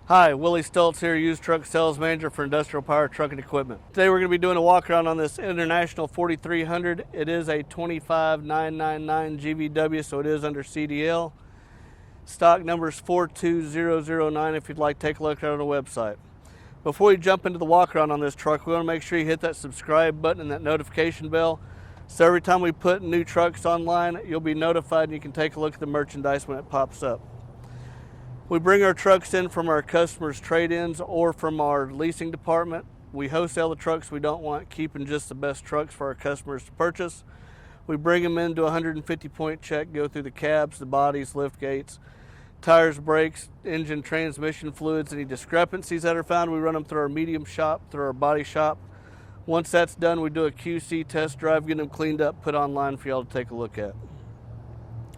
Hi, Willie Stoltz here, used truck sales manager for Industrial Power Trucking Equipment. Today we're going to be doing a walk around on this International 4300. It is a 25999 GVW, so it is under CDL. Stock number is 42009 if you'd like to take a look at it on the website. Before we jump into the walk around on this truck, we want to make sure you hit that subscribe button and that notification bell. So every time we put new trucks online, you'll be notified and you can take a look at the merchandise when it pops up. We bring our trucks in from our customers' trade-ins or from our leasing department. We wholesale the trucks. We don't want keeping just the best trucks for our customers to purchase. We bring them into a 150-point check, go through the cabs, the bodies, lift gates, tires, brakes, engine, transmission fluids. Any discrepancies that are found, we run them through our medium shop, through our body shop. Once that's done, we do a QC test drive, get them cleaned up, put online for y'all to take a look at.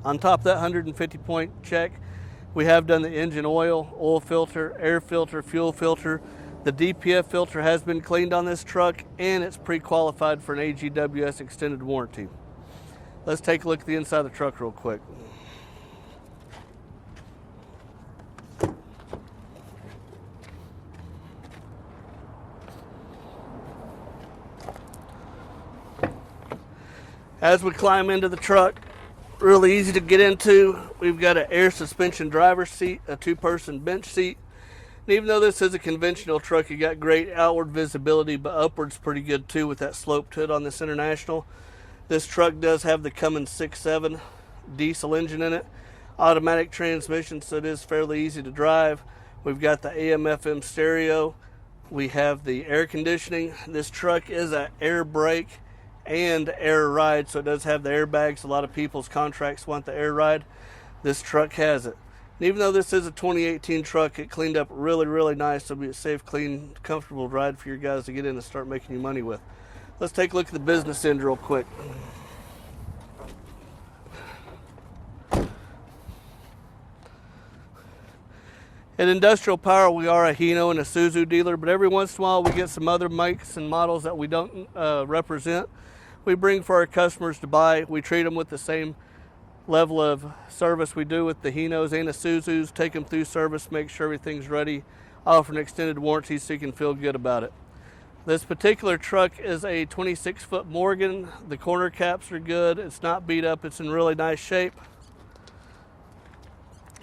On top of that 150-point check, we have done the engine oil filter, air filter, fuel filter. The DPF filter has been cleaned on this truck, and it's pre-qualified for an AGWS extended warranty. Let's take a look at the inside of the truck real quick. As we climb into the truck, really easy to get into. We've got an air suspension driver's seat, a two-person bench seat. And even though this is a conventional truck, you got great outward visibility, but upward's pretty good too with that slope to it on this International. This truck does have the Cummins 6.7 diesel engine in it, automatic transmission, so it is fairly easy to drive. We've got the AM/FM stereo. We have the air conditioning. This truck is an air brake and air ride, so it does have the airbags. A lot of people's contracts want the air ride. This truck has it. And even though this is a 2018 truck, it cleaned up really nice. It'll be a safe, clean, comfortable ride for your guys to get in and start making you money with. Let's take a look at the business end real quick. At Industrial Power, we are a Hino and Isuzu dealer, but every once in a while we get some other makes and models that we don't represent. We bring for our customers to buy. We treat them with the same level of service we do with the Hinos and Isuzus. Take them through service, make sure everything's ready, offer an extended warranty so you can feel good about it. This particular truck is a 26-foot Morgan. The corner caps are good. It's not beat up. It's in really nice shape.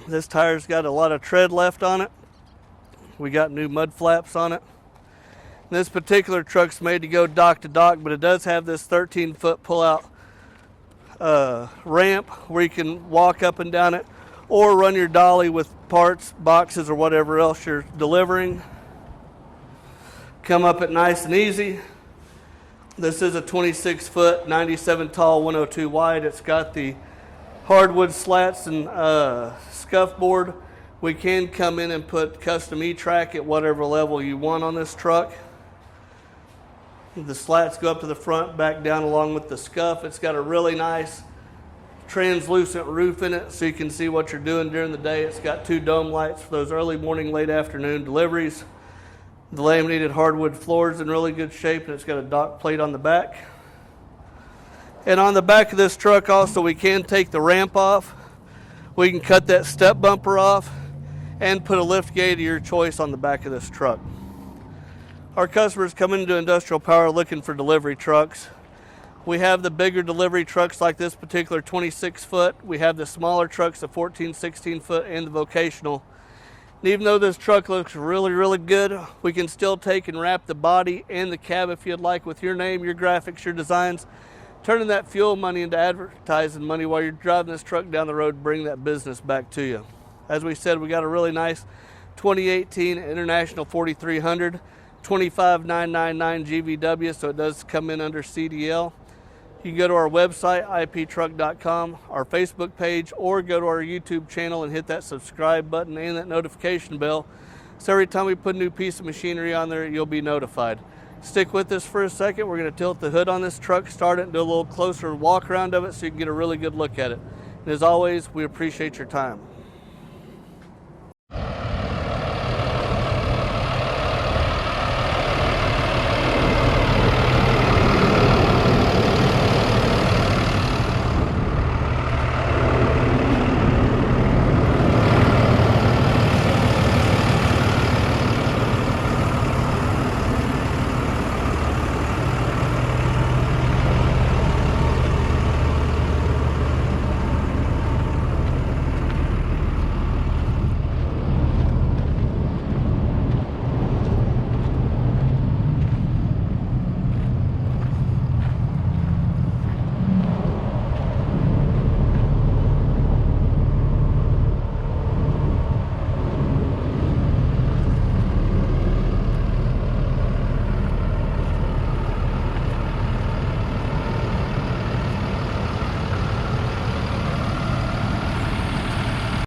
This tire's got a lot of tread left on it. We got new mud flaps on it. This particular truck's made to go dock to dock, but it does have this 13-foot pull-out ramp where you can walk up and down it or run your dolly with parts, boxes, or whatever else you're delivering. Come up it nice and easy. This is a 26-foot, 97 tall, 102 wide. It's got the hardwood slats and scuff board. We can come in and put custom E-track at whatever level you want on this truck. The slats go up to the front, back down along with the scuff. It's got a really nice translucent roof in it so you can see what you're doing during the day. It's got two dome lights for those early morning, late afternoon deliveries. The laminated hardwood floor is in really good shape, and it's got a dock plate on the back. And on the back of this truck also, we can take the ramp off. We can cut that step bumper off and put a lift gate of your choice on the back of this truck. Our customers come into Industrial Power looking for delivery trucks. We have the bigger delivery trucks like this particular 26-foot. We have the smaller trucks, the 14, 16-foot, and the vocational. And even though this truck looks really good, we can still take and wrap the body and the cab if you'd like with your name, your graphics, your designs, turning that fuel money into advertising money while you're driving this truck down the road, bring that business back to you. As we said, we got a really nice 2018 International 4300, 25999 GVW, so it does come in under CDL. You can go to our website, iptruck.com, our Facebook page, or go to our YouTube channel and hit that subscribe button and that notification bell. So every time we put a new piece of machinery on there, you'll be notified. Stick with us for a second. We're going to tilt the hood on this truck, start it, and do a little closer walk around of it so you can get a really good look at it. And as always, we appreciate your time.